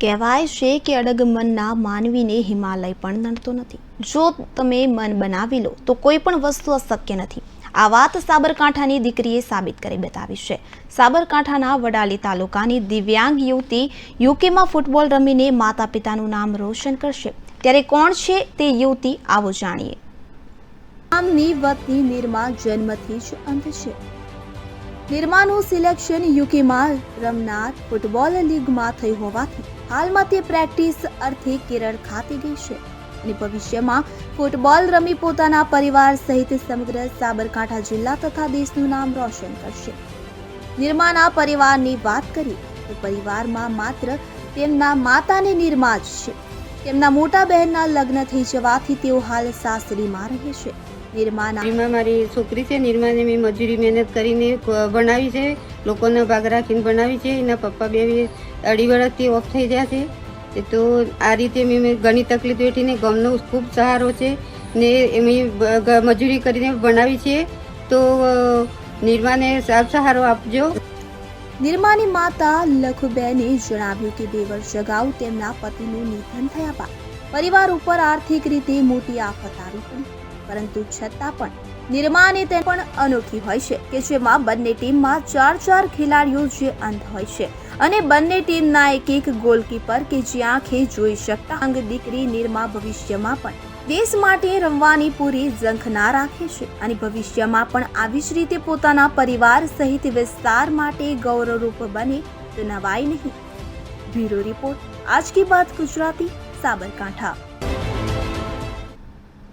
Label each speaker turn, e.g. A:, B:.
A: કહેવાય છે કે અડગ મનના માનવીને હિમાલય પણ નડતો નથી। જો તમે મન બનાવી લો તો કોઈ પણ વસ્તુ અશક્ય નથી। આ વાત સાબરકાંઠાની દીકરીએ સાબિત કરી બતાવી છે। સાબરકાંઠાના વડાલી તાલુકાની દિવ્યાંગ યુવતી યુકેમાં ફૂટબોલ રમીને માતા પિતાનું નામ રોશન કરશે। ત્યારે કોણ છે તે યુવતી, આવો જાણીએ। ગામની વતની નિરમા જન્મથી જ અંધ છે। નિરમાનું સિલેક્શન યુકેમાં રમનાર ફૂટબોલ લીગમાં થયું હોવાથી હાલમાં તે પ્રેક્ટિસ અર્થે કેરળ ખાતે ગઈ છે અને ભવિષ્યમાં ફૂટબોલ રમી પોતાના પરિવાર સહિત સમગ્ર સાબરકાંઠા જિલ્લા તથા દેશનું નામ રોશન કરશે। નિરમાના પરિવારની વાત કરીએ તો પરિવારમાં માત્ર તેમના માતાને નિરમા જ છે। તેમના મોટા બહેનના લગ્ન થઈ જવાથી તેઓ હાલ સાસરીમાં રહે છે। નિરમા
B: મારી છોકરી છે। નિરમાને મેં મજૂરી મહેનત કરીને બનાવી છે, લોકોના ભાગ રાખીને બનાવી છે। એના પપ્પા બે અઢી વર્ષથી ઓફ થઈ ગયા છે, તો આ રીતે મેં ઘણી તકલીફ વેઠીને ગામનો ખૂબ સહારો છે ને એમ મજૂરી કરીને બનાવી છે, તો નિરમાને સાથ સહારો આપજો।
A: નિરમાની માતા લખુબેને જણાવ્યું કે 2 વર્ષ અગાઉ તેમના પતિનું નિધન થયા બાદ પરિવાર ઉપર આર્થિક રીતે મોટી આફત આવી પડી, પરંતુ છતાં પણ નિરમાને તે પણ અનોખી હોય છે કે જેમાં બંને ટીમમાં 4 ખેલાડીઓ જે અંધ હોય છે અને બંને ટીમના એક ગોલકીપર કે જે આંખે જોઈ શકતા અંગ દીકરી નિરમા ભવિષ્યમાં પણ દેશ માટે રમવાની પૂરી ઝંખ ના રાખે છે અને ભવિષ્યમાં પણ આવી જ રીતે પોતાના પરિવાર સહિત વિસ્તાર માટે ગૌરવરૂપ બને તો નવાઈ નહીં। બ્યુરો રિપોર્ટ, આજ કી બાત ગુજરાતી, સાબરકાંઠા।